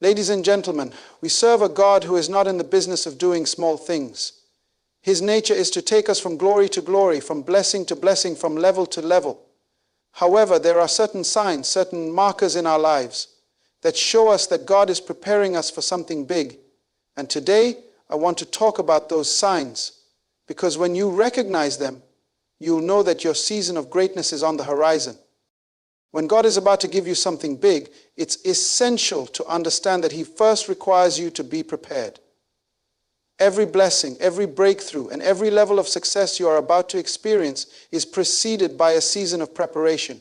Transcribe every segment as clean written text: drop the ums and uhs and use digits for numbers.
Ladies and gentlemen, we serve a God who is not in the business of doing small things. His nature is to take us from glory to glory, from blessing to blessing, from level to level. However, there are certain signs, certain markers in our lives that show us that God is preparing us for something big. And today, I want to talk about those signs, because when you recognize them, you'll know that your season of greatness is on the horizon. When God is about to give you something big, it's essential to understand that He first requires you to be prepared. Every blessing, every breakthrough, and every level of success you are about to experience is preceded by a season of preparation.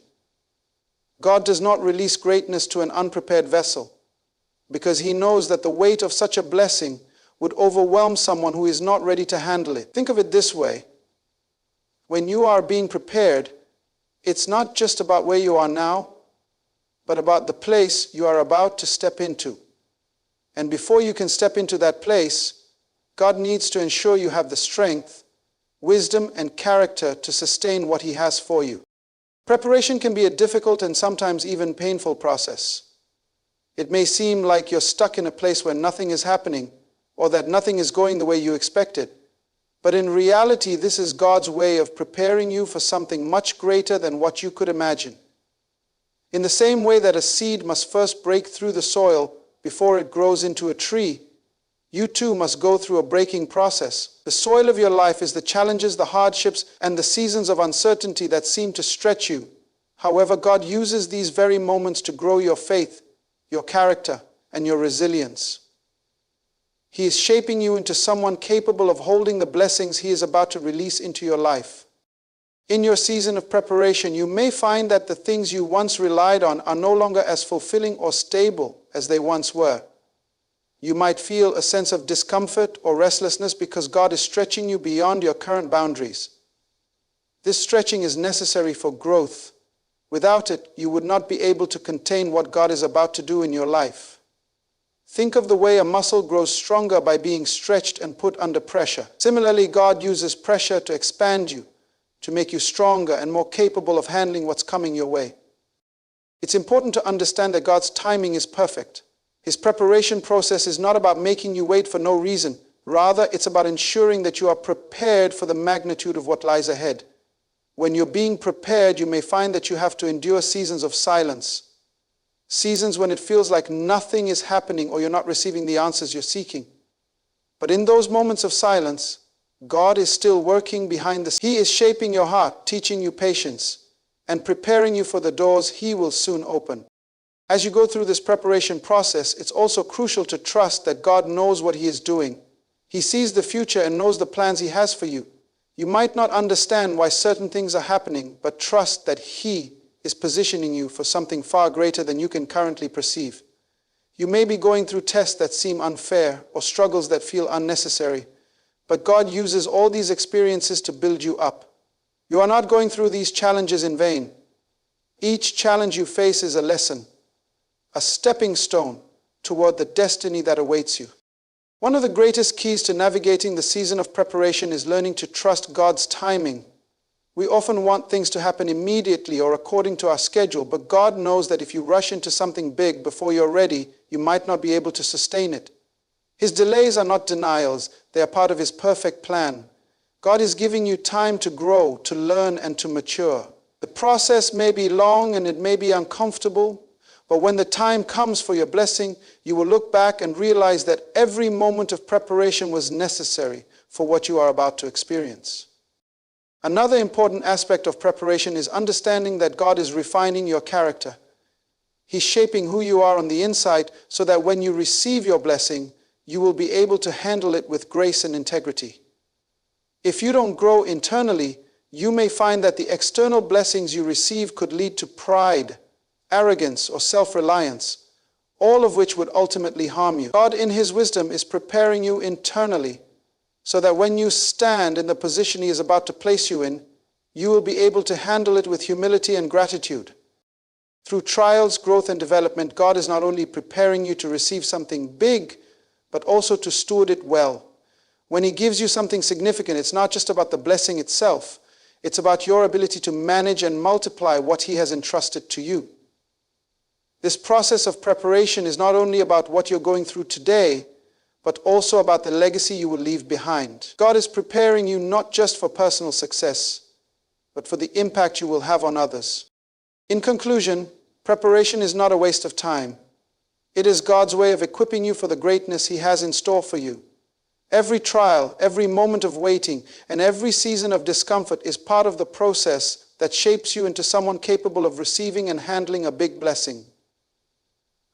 God does not release greatness to an unprepared vessel, because He knows that the weight of such a blessing would overwhelm someone who is not ready to handle it. Think of it this way. When you are being prepared, it's not just about where you are now, but about the place you are about to step into. And before you can step into that place, God needs to ensure you have the strength, wisdom, and character to sustain what He has for you. Preparation can be a difficult and sometimes even painful process. It may seem like you're stuck in a place where nothing is happening, or that nothing is going the way you expected. But in reality, this is God's way of preparing you for something much greater than what you could imagine. In the same way that a seed must first break through the soil before it grows into a tree, you too must go through a breaking process. The soil of your life is the challenges, the hardships, and the seasons of uncertainty that seem to stretch you. However, God uses these very moments to grow your faith, your character, and your resilience. He is shaping you into someone capable of holding the blessings He is about to release into your life. In your season of preparation, you may find that the things you once relied on are no longer as fulfilling or stable as they once were. You might feel a sense of discomfort or restlessness because God is stretching you beyond your current boundaries. This stretching is necessary for growth. Without it, you would not be able to contain what God is about to do in your life. Think of the way a muscle grows stronger by being stretched and put under pressure. Similarly, God uses pressure to expand you, to make you stronger and more capable of handling what's coming your way. It's important to understand that God's timing is perfect. His preparation process is not about making you wait for no reason. Rather, it's about ensuring that you are prepared for the magnitude of what lies ahead. When you're being prepared, you may find that you have to endure seasons of silence. Seasons when it feels like nothing is happening or you're not receiving the answers you're seeking. But in those moments of silence, God is still working behind the scenes. He is shaping your heart, teaching you patience, and preparing you for the doors He will soon open. As you go through this preparation process, it's also crucial to trust that God knows what He is doing. He sees the future and knows the plans He has for you. You might not understand why certain things are happening, but trust that He is positioning you for something far greater than you can currently perceive. You may be going through tests that seem unfair or struggles that feel unnecessary, but God uses all these experiences to build you up. You are not going through these challenges in vain. Each challenge you face is a lesson, a stepping stone toward the destiny that awaits you. One of the greatest keys to navigating the season of preparation is learning to trust God's timing. We often want things to happen immediately or according to our schedule, but God knows that if you rush into something big before you're ready, you might not be able to sustain it. His delays are not denials, they are part of His perfect plan. God is giving you time to grow, to learn, and to mature. The process may be long and it may be uncomfortable, but when the time comes for your blessing, you will look back and realize that every moment of preparation was necessary for what you are about to experience. Another important aspect of preparation is understanding that God is refining your character. He's shaping who you are on the inside so that when you receive your blessing, you will be able to handle it with grace and integrity. If you don't grow internally, you may find that the external blessings you receive could lead to pride, arrogance, or self-reliance, all of which would ultimately harm you. God, in His wisdom, is preparing you internally so that when you stand in the position He is about to place you in, you will be able to handle it with humility and gratitude. Through trials, growth, and development, God is not only preparing you to receive something big, but also to steward it well. When He gives you something significant, it's not just about the blessing itself. It's about your ability to manage and multiply what He has entrusted to you. This process of preparation is not only about what you're going through today, but also about the legacy you will leave behind. God is preparing you not just for personal success, but for the impact you will have on others. In conclusion, preparation is not a waste of time. It is God's way of equipping you for the greatness He has in store for you. Every trial, every moment of waiting, and every season of discomfort is part of the process that shapes you into someone capable of receiving and handling a big blessing.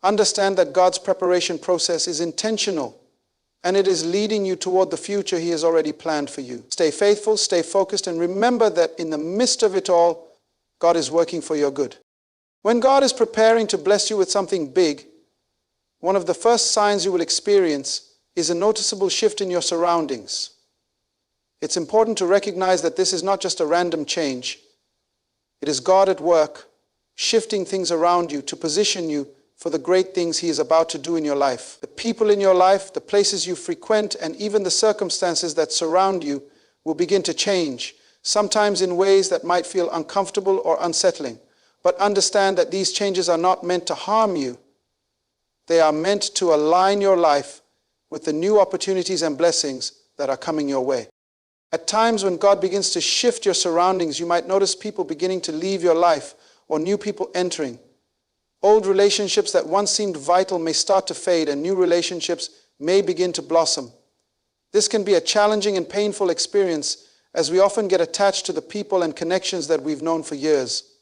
Understand that God's preparation process is intentional, and it is leading you toward the future He has already planned for you. Stay faithful, stay focused, and remember that in the midst of it all, God is working for your good. When God is preparing to bless you with something big, one of the first signs you will experience is a noticeable shift in your surroundings. It's important to recognize that this is not just a random change. It is God at work, shifting things around you to position you for the great things He is about to do in your life. The people in your life, the places you frequent, and even the circumstances that surround you will begin to change, sometimes in ways that might feel uncomfortable or unsettling. But understand that these changes are not meant to harm you. They are meant to align your life with the new opportunities and blessings that are coming your way. At times when God begins to shift your surroundings, you might notice people beginning to leave your life or new people entering. Old relationships that once seemed vital may start to fade, and new relationships may begin to blossom. This can be a challenging and painful experience, as we often get attached to the people and connections that we've known for years.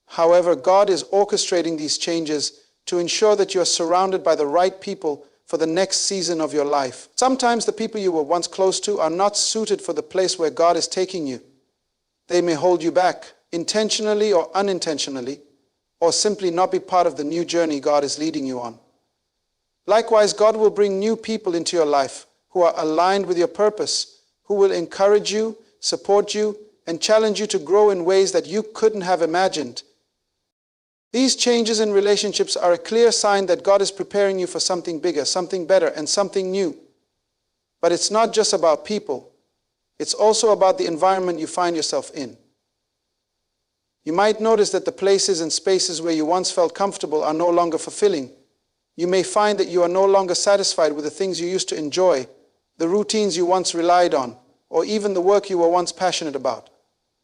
However, God is orchestrating these changes to ensure that you are surrounded by the right people for the next season of your life. Sometimes the people you were once close to are not suited for the place where God is taking you. They may hold you back, intentionally or unintentionally, or simply not be part of the new journey God is leading you on. Likewise, God will bring new people into your life who are aligned with your purpose, who will encourage you, support you, and challenge you to grow in ways that you couldn't have imagined. These changes in relationships are a clear sign that God is preparing you for something bigger, something better, and something new. But it's not just about people. It's also about the environment you find yourself in. You might notice that the places and spaces where you once felt comfortable are no longer fulfilling. You may find that you are no longer satisfied with the things you used to enjoy, the routines you once relied on, or even the work you were once passionate about.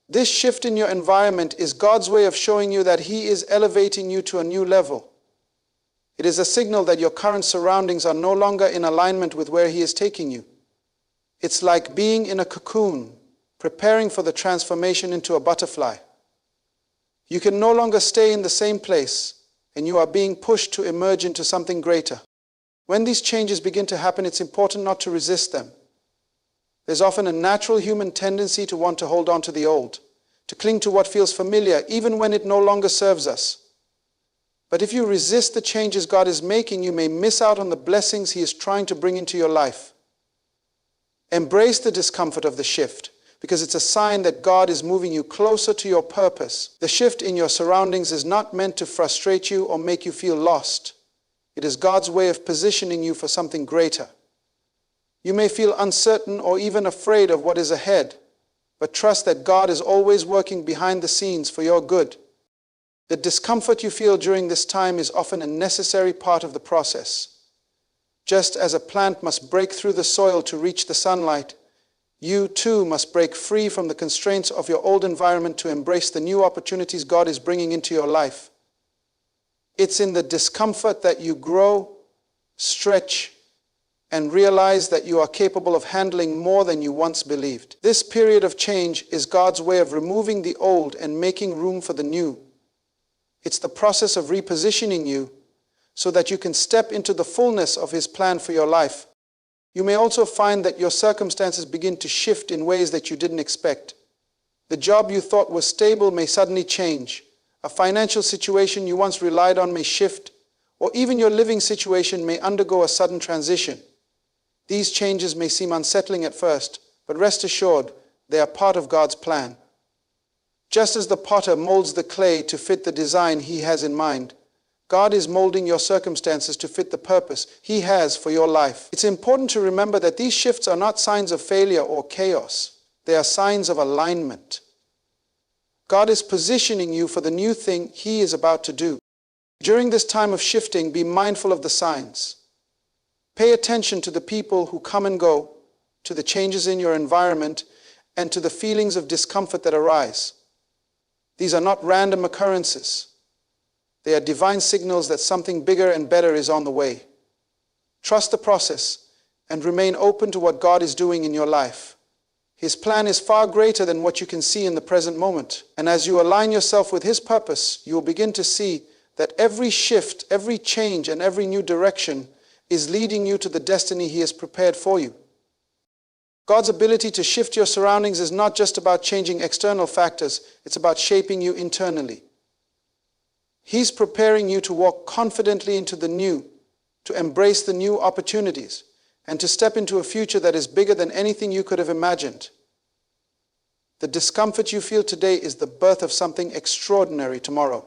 This shift in your environment is God's way of showing you that He is elevating you to a new level. It is a signal that your current surroundings are no longer in alignment with where He is taking you. It's like being in a cocoon, preparing for the transformation into a butterfly. You can no longer stay in the same place, and you are being pushed to emerge into something greater. When these changes begin to happen, it's important not to resist them. There's often a natural human tendency to want to hold on to the old, to cling to what feels familiar, even when it no longer serves us. But if you resist the changes God is making, you may miss out on the blessings He is trying to bring into your life. Embrace the discomfort of the shift, because it's a sign that God is moving you closer to your purpose. The shift in your surroundings is not meant to frustrate you or make you feel lost. It is God's way of positioning you for something greater. You may feel uncertain or even afraid of what is ahead, but trust that God is always working behind the scenes for your good. The discomfort you feel during this time is often a necessary part of the process. Just as a plant must break through the soil to reach the sunlight, you too must break free from the constraints of your old environment to embrace the new opportunities God is bringing into your life. It's in the discomfort that you grow, stretch, and realize that you are capable of handling more than you once believed. This period of change is God's way of removing the old and making room for the new. It's the process of repositioning you so that you can step into the fullness of His plan for your life. You may also find that your circumstances begin to shift in ways that you didn't expect. The job you thought was stable may suddenly change. A financial situation you once relied on may shift, or even your living situation may undergo a sudden transition. These changes may seem unsettling at first, but rest assured, they are part of God's plan. Just as the potter molds the clay to fit the design He has in mind, God is molding your circumstances to fit the purpose He has for your life. It's important to remember that these shifts are not signs of failure or chaos. They are signs of alignment. God is positioning you for the new thing He is about to do. During this time of shifting, be mindful of the signs. Pay attention to the people who come and go, to the changes in your environment, and to the feelings of discomfort that arise. These are not random occurrences. They are divine signals that something bigger and better is on the way. Trust the process and remain open to what God is doing in your life. His plan is far greater than what you can see in the present moment. And as you align yourself with His purpose, you will begin to see that every shift, every change, and every new direction is leading you to the destiny He has prepared for you. God's ability to shift your surroundings is not just about changing external factors, it's about shaping you internally. He's preparing you to walk confidently into the new, to embrace the new opportunities, and to step into a future that is bigger than anything you could have imagined. The discomfort you feel today is the birth of something extraordinary tomorrow.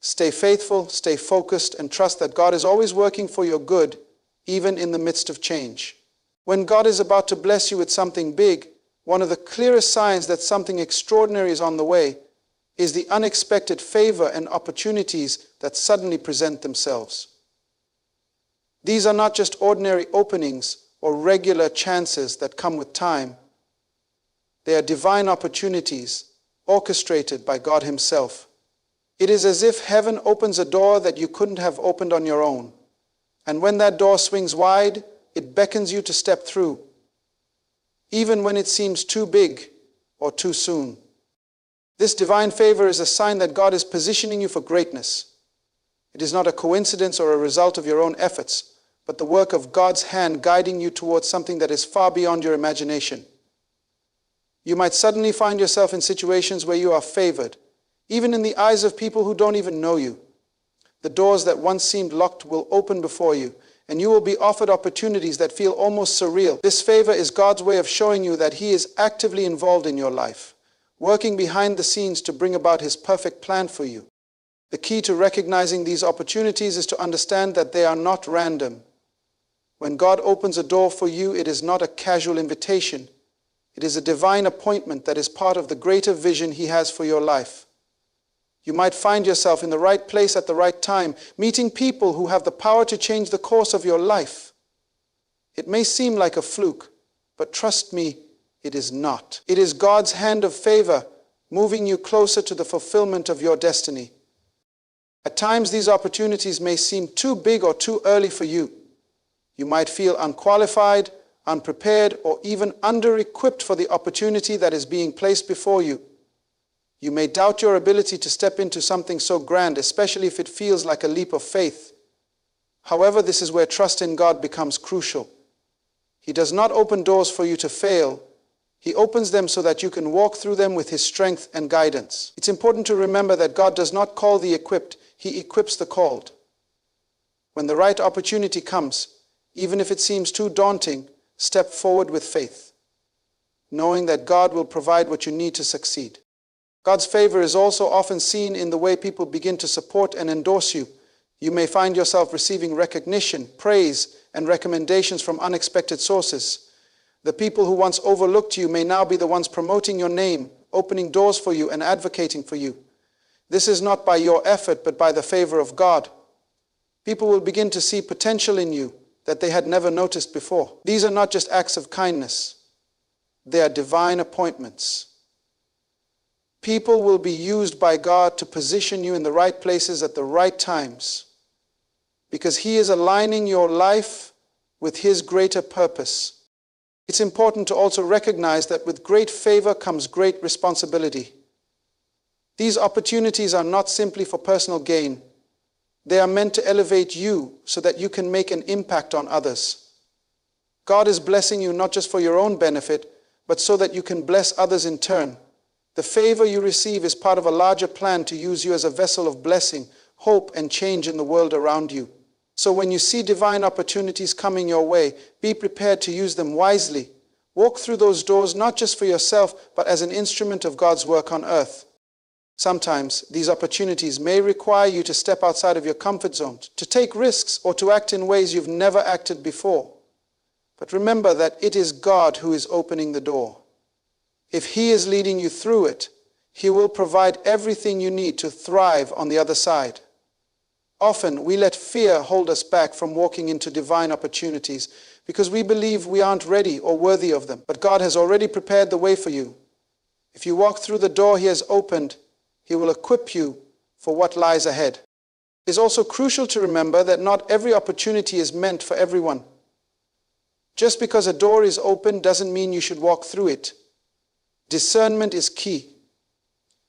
Stay faithful, stay focused, and trust that God is always working for your good, even in the midst of change. When God is about to bless you with something big, one of the clearest signs that something extraordinary is on the way is the unexpected favor and opportunities that suddenly present themselves. These are not just ordinary openings or regular chances that come with time. They are divine opportunities orchestrated by God Himself. It is as if heaven opens a door that you couldn't have opened on your own. And when that door swings wide, it beckons you to step through, even when it seems too big or too soon. This divine favor is a sign that God is positioning you for greatness. It is not a coincidence or a result of your own efforts, but the work of God's hand guiding you towards something that is far beyond your imagination. You might suddenly find yourself in situations where you are favored, even in the eyes of people who don't even know you. The doors that once seemed locked will open before you, and you will be offered opportunities that feel almost surreal. This favor is God's way of showing you that He is actively involved in your life, working behind the scenes to bring about His perfect plan for you. The key to recognizing these opportunities is to understand that they are not random. When God opens a door for you, it is not a casual invitation. It is a divine appointment that is part of the greater vision He has for your life. You might find yourself in the right place at the right time, meeting people who have the power to change the course of your life. It may seem like a fluke, but trust me, it is not. It is God's hand of favor moving you closer to the fulfillment of your destiny. At times, these opportunities may seem too big or too early for you. You might feel unqualified, unprepared, or even under-equipped for the opportunity that is being placed before you. You may doubt your ability to step into something so grand, especially if it feels like a leap of faith. However, this is where trust in God becomes crucial. He does not open doors for you to fail. He opens them so that you can walk through them with His strength and guidance. It's important to remember that God does not call the equipped, He equips the called. When the right opportunity comes, even if it seems too daunting, step forward with faith, knowing that God will provide what you need to succeed. God's favor is also often seen in the way people begin to support and endorse you. You may find yourself receiving recognition, praise, and recommendations from unexpected sources. The people who once overlooked you may now be the ones promoting your name, opening doors for you, and advocating for you. This is not by your effort, but by the favor of God. People will begin to see potential in you that they had never noticed before. These are not just acts of kindness. They are divine appointments. People will be used by God to position you in the right places at the right times, because He is aligning your life with His greater purpose. It's important to also recognize that with great favor comes great responsibility. These opportunities are not simply for personal gain. They are meant to elevate you so that you can make an impact on others. God is blessing you not just for your own benefit, but so that you can bless others in turn. The favor you receive is part of a larger plan to use you as a vessel of blessing, hope, and change in the world around you. So when you see divine opportunities coming your way, be prepared to use them wisely. Walk through those doors not just for yourself, but as an instrument of God's work on earth. Sometimes these opportunities may require you to step outside of your comfort zone, to take risks, or to act in ways you've never acted before. But remember that it is God who is opening the door. If He is leading you through it, He will provide everything you need to thrive on the other side. Often, we let fear hold us back from walking into divine opportunities because we believe we aren't ready or worthy of them. But God has already prepared the way for you. If you walk through the door He has opened, He will equip you for what lies ahead. It is also crucial to remember that not every opportunity is meant for everyone. Just because a door is open doesn't mean you should walk through it. Discernment is key.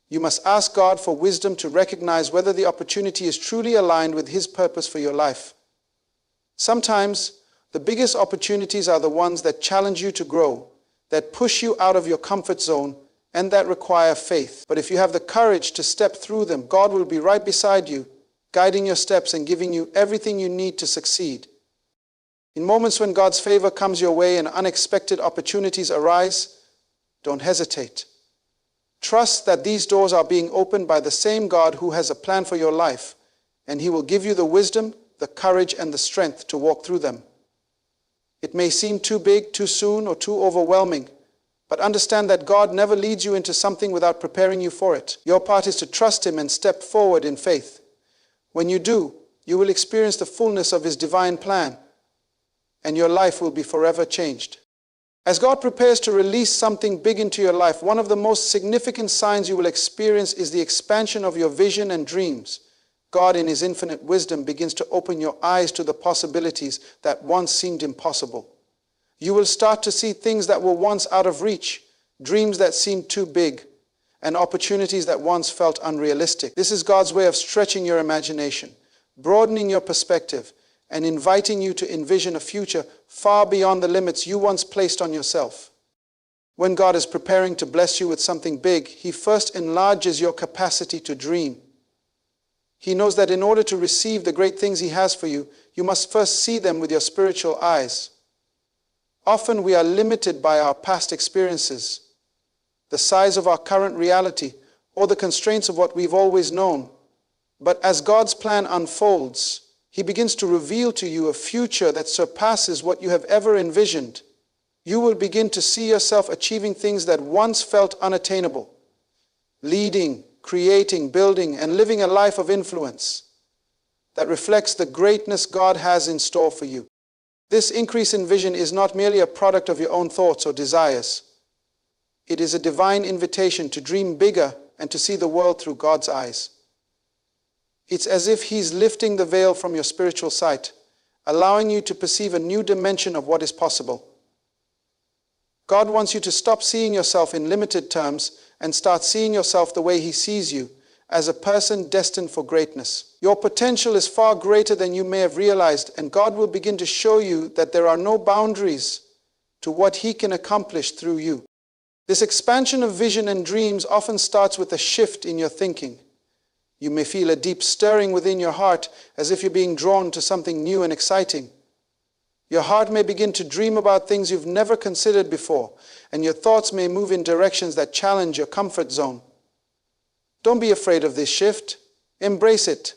You must ask God for wisdom to recognize whether the opportunity is truly aligned with His purpose for your life. Sometimes, the biggest opportunities are the ones that challenge you to grow, that push you out of your comfort zone, and that require faith. But if you have the courage to step through them, God will be right beside you, guiding your steps and giving you everything you need to succeed. In moments when God's favor comes your way and unexpected opportunities arise, don't hesitate. Trust that these doors are being opened by the same God who has a plan for your life, and He will give you the wisdom, the courage, and the strength to walk through them. It may seem too big, too soon, or too overwhelming, but understand that God never leads you into something without preparing you for it. Your part is to trust Him and step forward in faith. When you do, you will experience the fullness of His divine plan, and your life will be forever changed. As God prepares to release something big into your life, one of the most significant signs you will experience is the expansion of your vision and dreams. God, in His infinite wisdom, begins to open your eyes to the possibilities that once seemed impossible. You will start to see things that were once out of reach, dreams that seemed too big, and opportunities that once felt unrealistic. This is God's way of stretching your imagination, broadening your perspective, and inviting you to envision a future far beyond the limits you once placed on yourself. When God is preparing to bless you with something big, He first enlarges your capacity to dream. He knows that in order to receive the great things He has for you, you must first see them with your spiritual eyes. Often we are limited by our past experiences, the size of our current reality, or the constraints of what we've always known. But as God's plan unfolds, He begins to reveal to you a future that surpasses what you have ever envisioned. You will begin to see yourself achieving things that once felt unattainable, leading, creating, building, and living a life of influence that reflects the greatness God has in store for you. This increase in vision is not merely a product of your own thoughts or desires. It is a divine invitation to dream bigger and to see the world through God's eyes. It's as if He's lifting the veil from your spiritual sight, allowing you to perceive a new dimension of what is possible. God wants you to stop seeing yourself in limited terms and start seeing yourself the way He sees you, as a person destined for greatness. Your potential is far greater than you may have realized, and God will begin to show you that there are no boundaries to what He can accomplish through you. This expansion of vision and dreams often starts with a shift in your thinking. You may feel a deep stirring within your heart, as if you're being drawn to something new and exciting. Your heart may begin to dream about things you've never considered before, and your thoughts may move in directions that challenge your comfort zone. Don't be afraid of this shift. Embrace it.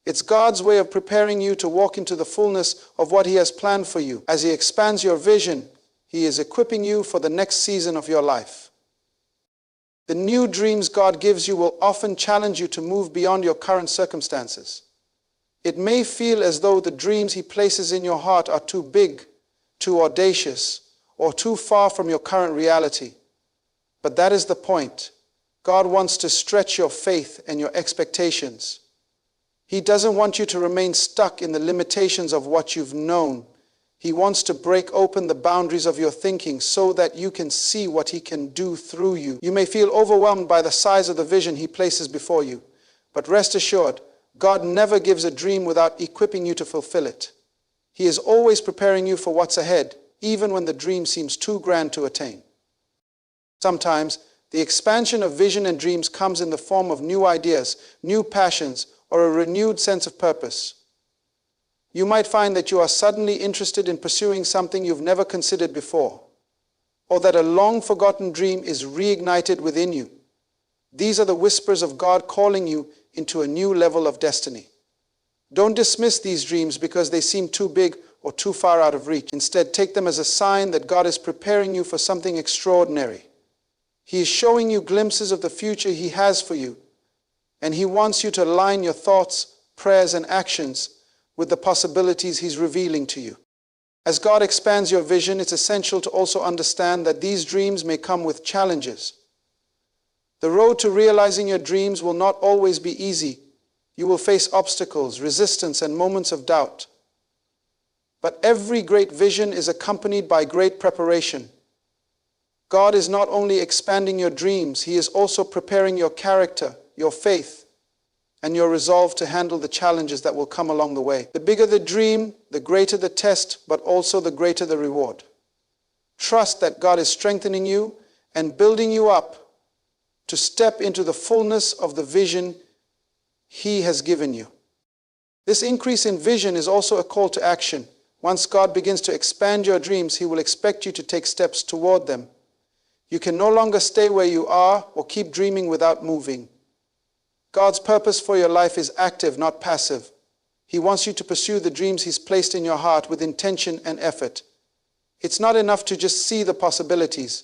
It's God's way of preparing you to walk into the fullness of what He has planned for you. As He expands your vision, He is equipping you for the next season of your life. The new dreams God gives you will often challenge you to move beyond your current circumstances. It may feel as though the dreams He places in your heart are too big, too audacious, or too far from your current reality. But that is the point. God wants to stretch your faith and your expectations. He doesn't want you to remain stuck in the limitations of what you've known. He wants to break open the boundaries of your thinking so that you can see what He can do through you. You may feel overwhelmed by the size of the vision He places before you, but rest assured, God never gives a dream without equipping you to fulfill it. He is always preparing you for what's ahead, even when the dream seems too grand to attain. Sometimes, the expansion of vision and dreams comes in the form of new ideas, new passions, or a renewed sense of purpose. You might find that you are suddenly interested in pursuing something you've never considered before, or that a long-forgotten dream is reignited within you. These are the whispers of God calling you into a new level of destiny. Don't dismiss these dreams because they seem too big or too far out of reach. Instead, take them as a sign that God is preparing you for something extraordinary. He is showing you glimpses of the future He has for you, and He wants you to align your thoughts, prayers, and actions with the possibilities He's revealing to you. As God expands your vision, it's essential to also understand that these dreams may come with challenges. The road to realizing your dreams will not always be easy. You will face obstacles, resistance, and moments of doubt. But every great vision is accompanied by great preparation. God is not only expanding your dreams, He is also preparing your character, your faith, and your resolve to handle the challenges that will come along the way. The bigger the dream, the greater the test, but also the greater the reward. Trust that God is strengthening you and building you up to step into the fullness of the vision He has given you. This increase in vision is also a call to action. Once God begins to expand your dreams, He will expect you to take steps toward them. You can no longer stay where you are or keep dreaming without moving. God's purpose for your life is active, not passive. He wants you to pursue the dreams He's placed in your heart with intention and effort. It's not enough to just see the possibilities.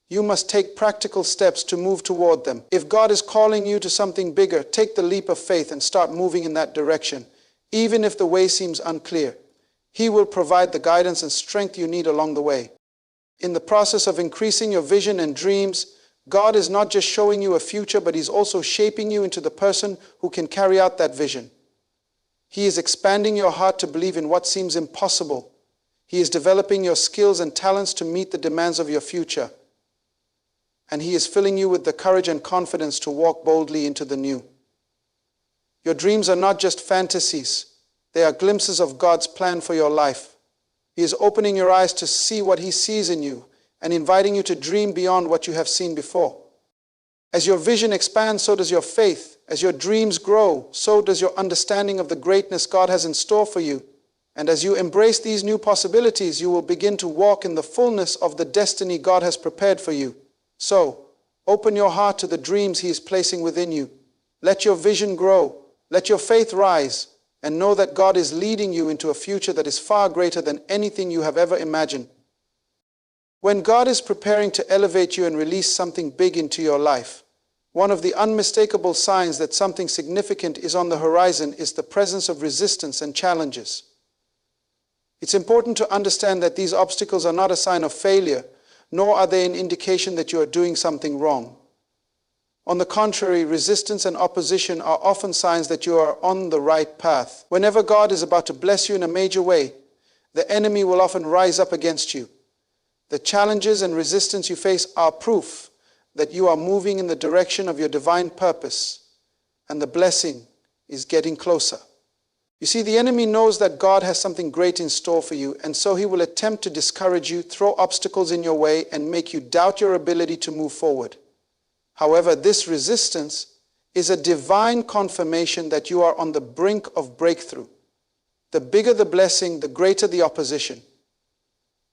You must take practical steps to move toward them. If God is calling you to something bigger, take the leap of faith and start moving in that direction, even if the way seems unclear. He will provide the guidance and strength you need along the way. In the process of increasing your vision and dreams, God is not just showing you a future, but He's also shaping you into the person who can carry out that vision. He is expanding your heart to believe in what seems impossible. He is developing your skills and talents to meet the demands of your future. And He is filling you with the courage and confidence to walk boldly into the new. Your dreams are not just fantasies. They are glimpses of God's plan for your life. He is opening your eyes to see what He sees in you and inviting you to dream beyond what you have seen before. As your vision expands, so does your faith. As your dreams grow, so does your understanding of the greatness God has in store for you. And as you embrace these new possibilities, you will begin to walk in the fullness of the destiny God has prepared for you. So, open your heart to the dreams He is placing within you. Let your vision grow. Let your faith rise. And know that God is leading you into a future that is far greater than anything you have ever imagined. When God is preparing to elevate you and release something big into your life, one of the unmistakable signs that something significant is on the horizon is the presence of resistance and challenges. It's important to understand that these obstacles are not a sign of failure, nor are they an indication that you are doing something wrong. On the contrary, resistance and opposition are often signs that you are on the right path. Whenever God is about to bless you in a major way, the enemy will often rise up against you. The challenges and resistance you face are proof that you are moving in the direction of your divine purpose, and the blessing is getting closer. You see, the enemy knows that God has something great in store for you, and so he will attempt to discourage you, throw obstacles in your way, and make you doubt your ability to move forward. However, this resistance is a divine confirmation that you are on the brink of breakthrough. The bigger the blessing, the greater the opposition.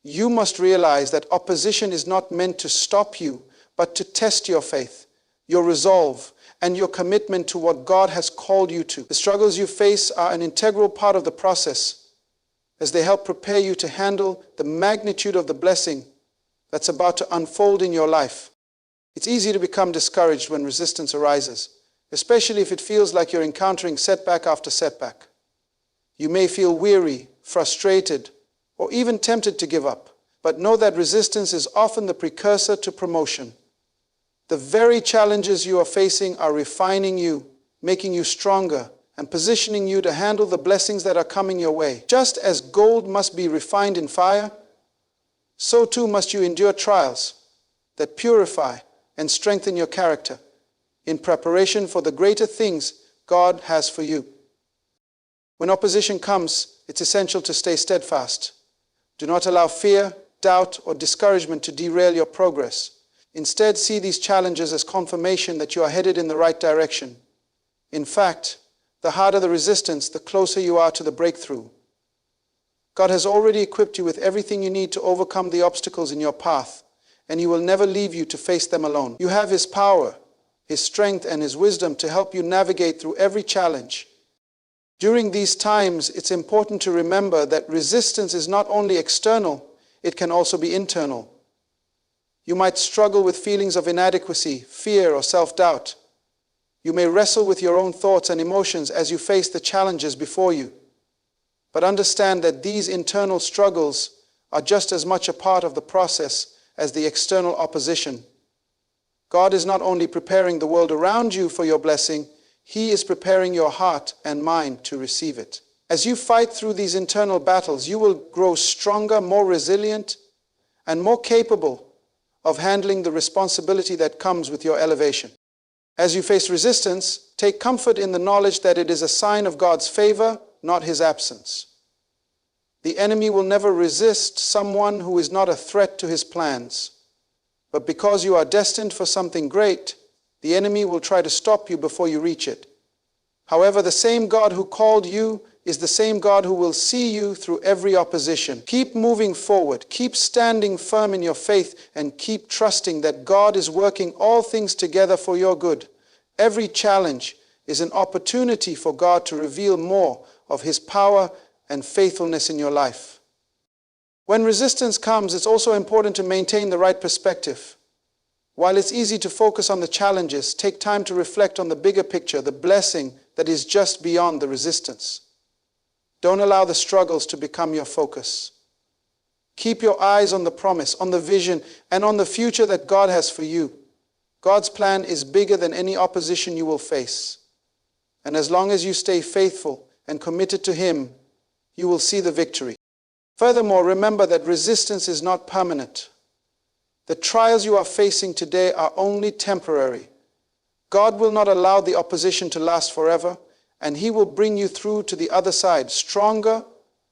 You must realize that opposition is not meant to stop you, but to test your faith, your resolve, and your commitment to what God has called you to. The struggles you face are an integral part of the process, as they help prepare you to handle the magnitude of the blessing that's about to unfold in your life. It's easy to become discouraged when resistance arises, especially if it feels like you're encountering setback after setback. You may feel weary, frustrated, or even tempted to give up. But know that resistance is often the precursor to promotion. The very challenges you are facing are refining you, making you stronger, and positioning you to handle the blessings that are coming your way. Just as gold must be refined in fire, so too must you endure trials that purify and strengthen your character in preparation for the greater things God has for you. When opposition comes, it's essential to stay steadfast. Do not allow fear, doubt, or discouragement to derail your progress. Instead, see these challenges as confirmation that you are headed in the right direction. In fact, the harder the resistance, the closer you are to the breakthrough. God has already equipped you with everything you need to overcome the obstacles in your path, and He will never leave you to face them alone. You have His power, His strength, and His wisdom to help you navigate through every challenge. During these times, it's important to remember that resistance is not only external, it can also be internal. You might struggle with feelings of inadequacy, fear, or self-doubt. You may wrestle with your own thoughts and emotions as you face the challenges before you. But understand that these internal struggles are just as much a part of the process as the external opposition. God is not only preparing the world around you for your blessing, He is preparing your heart and mind to receive it. As you fight through these internal battles, you will grow stronger, more resilient, and more capable of handling the responsibility that comes with your elevation. As you face resistance, take comfort in the knowledge that it is a sign of God's favor, not His absence. The enemy will never resist someone who is not a threat to his plans. But because you are destined for something great, the enemy will try to stop you before you reach it. However, the same God who called you is the same God who will see you through every opposition. Keep moving forward, keep standing firm in your faith, and keep trusting that God is working all things together for your good. Every challenge is an opportunity for God to reveal more of His power and faithfulness in your life. When resistance comes, it's also important to maintain the right perspective. While it's easy to focus on the challenges, take time to reflect on the bigger picture, the blessing that is just beyond the resistance. Don't allow the struggles to become your focus. Keep your eyes on the promise, on the vision, and on the future that God has for you. God's plan is bigger than any opposition you will face. And as long as you stay faithful and committed to Him, you will see the victory. Furthermore, remember that resistance is not permanent. The trials you are facing today are only temporary. God will not allow the opposition to last forever, and He will bring you through to the other side, stronger,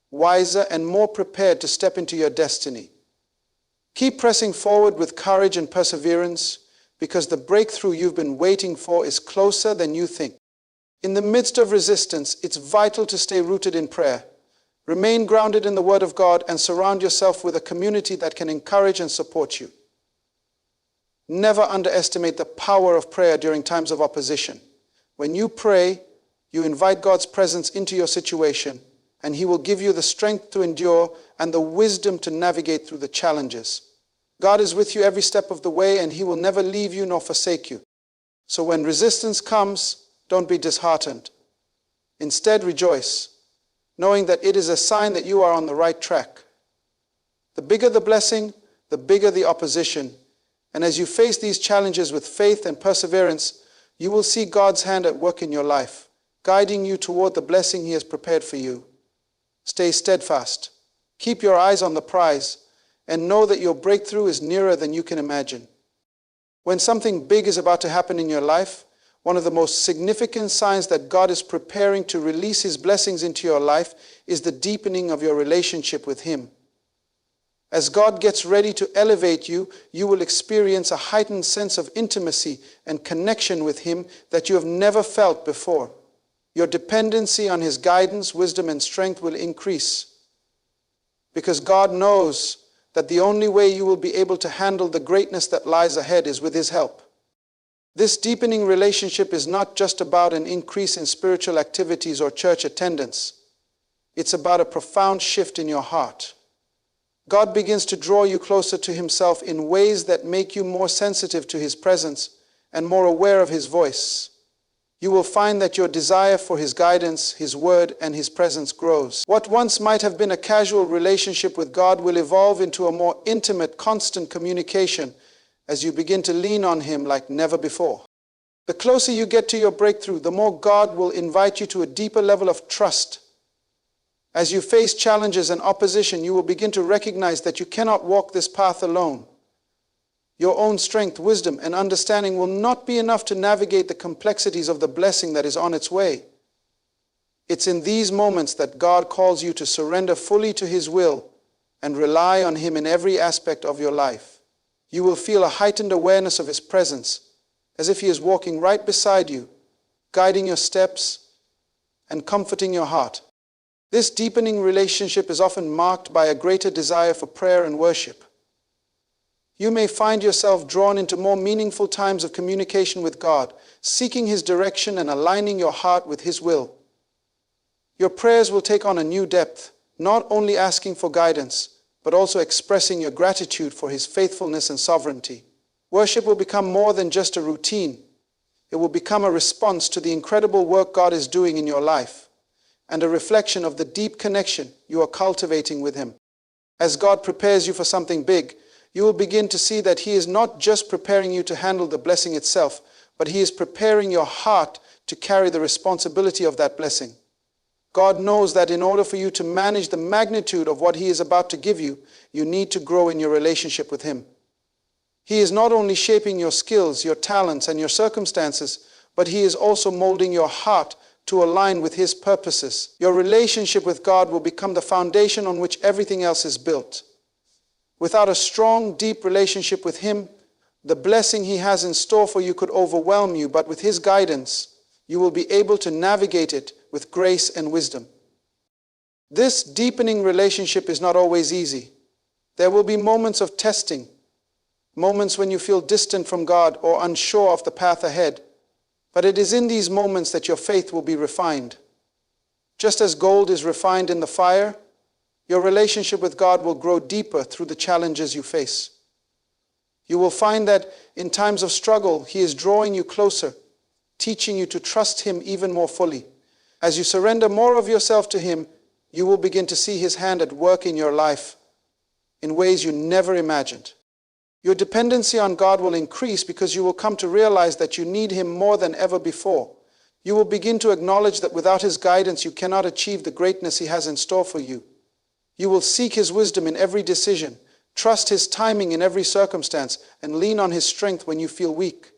wiser, and more prepared to step into your destiny. Keep pressing forward with courage and perseverance, because the breakthrough you've been waiting for is closer than you think. In the midst of resistance, it's vital to stay rooted in prayer. Remain grounded in the Word of God and surround yourself with a community that can encourage and support you. Never underestimate the power of prayer during times of opposition. When you pray, you invite God's presence into your situation, and He will give you the strength to endure and the wisdom to navigate through the challenges. God is with you every step of the way, and He will never leave you nor forsake you. So when resistance comes, don't be disheartened. Instead, rejoice, knowing that it is a sign that you are on the right track. The bigger the blessing, the bigger the opposition. And as you face these challenges with faith and perseverance, you will see God's hand at work in your life, guiding you toward the blessing He has prepared for you. Stay steadfast. Keep your eyes on the prize, and know that your breakthrough is nearer than you can imagine. When something big is about to happen in your life, one of the most significant signs that God is preparing to release His blessings into your life is the deepening of your relationship with Him. As God gets ready to elevate you, you will experience a heightened sense of intimacy and connection with Him that you have never felt before. Your dependency on His guidance, wisdom, and strength will increase, because God knows that the only way you will be able to handle the greatness that lies ahead is with His help. This deepening relationship is not just about an increase in spiritual activities or church attendance. It's about a profound shift in your heart. God begins to draw you closer to Himself in ways that make you more sensitive to His presence and more aware of His voice. You will find that your desire for His guidance, His word, and His presence grows. What once might have been a casual relationship with God will evolve into a more intimate, constant communication as you begin to lean on Him like never before. The closer you get to your breakthrough, the more God will invite you to a deeper level of trust. As you face challenges and opposition, you will begin to recognize that you cannot walk this path alone. Your own strength, wisdom, and understanding will not be enough to navigate the complexities of the blessing that is on its way. It's in these moments that God calls you to surrender fully to His will and rely on Him in every aspect of your life. You will feel a heightened awareness of His presence, as if He is walking right beside you, guiding your steps and comforting your heart. This deepening relationship is often marked by a greater desire for prayer and worship. You may find yourself drawn into more meaningful times of communication with God, seeking His direction and aligning your heart with His will. Your prayers will take on a new depth, not only asking for guidance, but also expressing your gratitude for His faithfulness and sovereignty. Worship will become more than just a routine. It will become a response to the incredible work God is doing in your life and a reflection of the deep connection you are cultivating with Him. As God prepares you for something big, you will begin to see that He is not just preparing you to handle the blessing itself, but He is preparing your heart to carry the responsibility of that blessing. God knows that in order for you to manage the magnitude of what He is about to give you, you need to grow in your relationship with Him. He is not only shaping your skills, your talents, and your circumstances, but He is also molding your heart to align with His purposes. Your relationship with God will become the foundation on which everything else is built. Without a strong, deep relationship with Him, the blessing He has in store for you could overwhelm you, but with His guidance, you will be able to navigate it with grace and wisdom. This deepening relationship is not always easy. There will be moments of testing, moments when you feel distant from God or unsure of the path ahead. But it is in these moments that your faith will be refined. Just as gold is refined in the fire, your relationship with God will grow deeper through the challenges you face. You will find that in times of struggle, He is drawing you closer, teaching you to trust Him even more fully. As you surrender more of yourself to Him, you will begin to see His hand at work in your life in ways you never imagined. Your dependency on God will increase because you will come to realize that you need Him more than ever before. You will begin to acknowledge that without His guidance, you cannot achieve the greatness He has in store for you. You will seek His wisdom in every decision, trust His timing in every circumstance, and lean on His strength when you feel weak.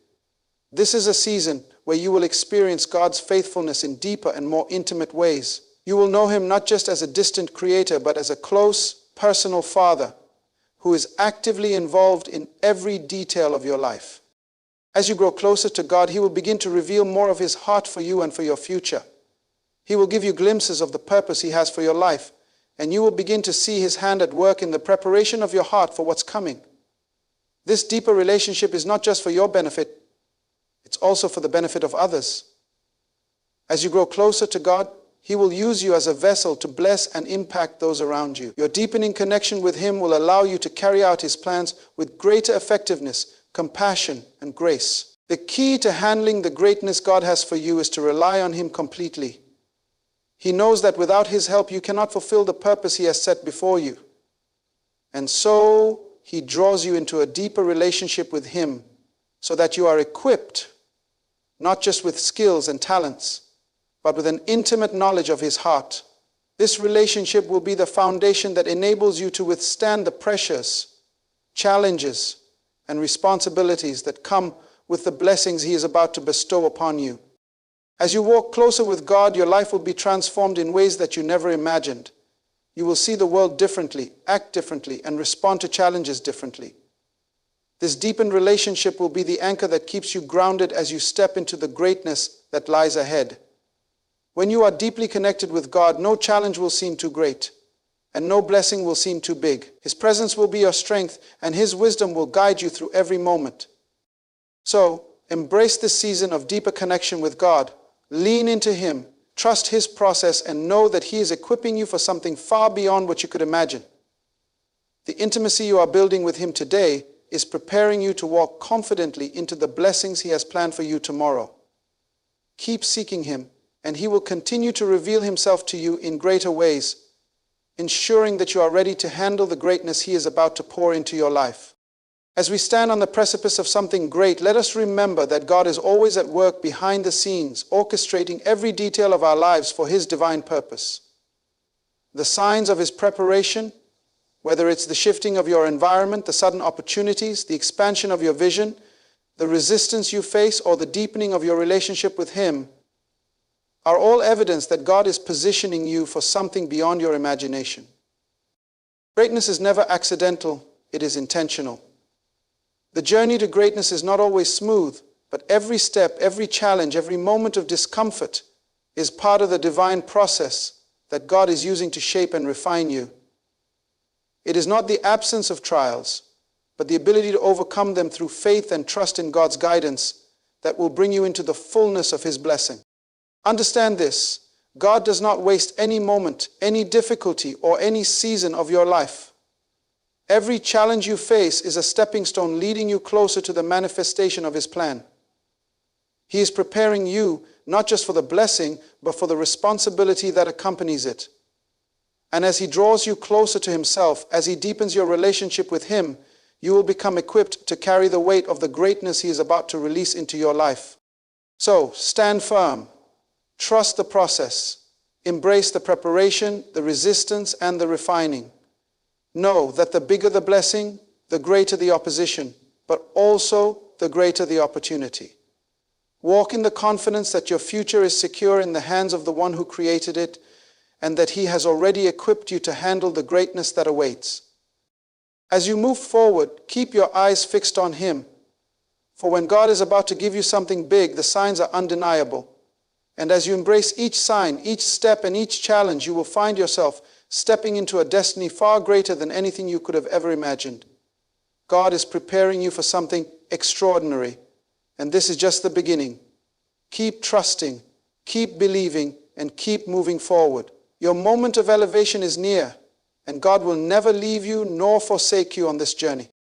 This is a season where you will experience God's faithfulness in deeper and more intimate ways. You will know Him not just as a distant creator, but as a close, personal Father who is actively involved in every detail of your life. As you grow closer to God, He will begin to reveal more of His heart for you and for your future. He will give you glimpses of the purpose He has for your life, and you will begin to see His hand at work in the preparation of your heart for what's coming. This deeper relationship is not just for your benefit, it's also for the benefit of others. As you grow closer to God, He will use you as a vessel to bless and impact those around you. Your deepening connection with Him will allow you to carry out His plans with greater effectiveness, compassion, and grace. The key to handling the greatness God has for you is to rely on Him completely. He knows that without His help, you cannot fulfill the purpose He has set before you. And so He draws you into a deeper relationship with Him so that you are equipped, not just with skills and talents, but with an intimate knowledge of His heart. This relationship will be the foundation that enables you to withstand the pressures, challenges, and responsibilities that come with the blessings He is about to bestow upon you. As you walk closer with God, your life will be transformed in ways that you never imagined. You will see the world differently, act differently, and respond to challenges differently. This deepened relationship will be the anchor that keeps you grounded as you step into the greatness that lies ahead. When you are deeply connected with God, no challenge will seem too great, and no blessing will seem too big. His presence will be your strength, and His wisdom will guide you through every moment. So, embrace this season of deeper connection with God. Lean into Him, trust His process, and know that He is equipping you for something far beyond what you could imagine. The intimacy you are building with Him today is preparing you to walk confidently into the blessings He has planned for you tomorrow. Keep seeking Him, and He will continue to reveal Himself to you in greater ways, ensuring that you are ready to handle the greatness He is about to pour into your life. As we stand on the precipice of something great, let us remember that God is always at work behind the scenes, orchestrating every detail of our lives for His divine purpose. The signs of His preparation, whether it's the shifting of your environment, the sudden opportunities, the expansion of your vision, the resistance you face, or the deepening of your relationship with Him, are all evidence that God is positioning you for something beyond your imagination. Greatness is never accidental, it is intentional. The journey to greatness is not always smooth, but every step, every challenge, every moment of discomfort is part of the divine process that God is using to shape and refine you. It is not the absence of trials, but the ability to overcome them through faith and trust in God's guidance that will bring you into the fullness of His blessing. Understand this: God does not waste any moment, any difficulty, or any season of your life. Every challenge you face is a stepping stone leading you closer to the manifestation of His plan. He is preparing you not just for the blessing, but for the responsibility that accompanies it. And as He draws you closer to Himself, as He deepens your relationship with Him, you will become equipped to carry the weight of the greatness He is about to release into your life. So, stand firm. Trust the process. Embrace the preparation, the resistance, and the refining. Know that the bigger the blessing, the greater the opposition, but also the greater the opportunity. Walk in the confidence that your future is secure in the hands of the One who created it, and that He has already equipped you to handle the greatness that awaits. As you move forward, keep your eyes fixed on Him. For when God is about to give you something big, the signs are undeniable. And as you embrace each sign, each step, and each challenge, you will find yourself stepping into a destiny far greater than anything you could have ever imagined. God is preparing you for something extraordinary. And this is just the beginning. Keep trusting, keep believing, and keep moving forward. Your moment of elevation is near, and God will never leave you nor forsake you on this journey.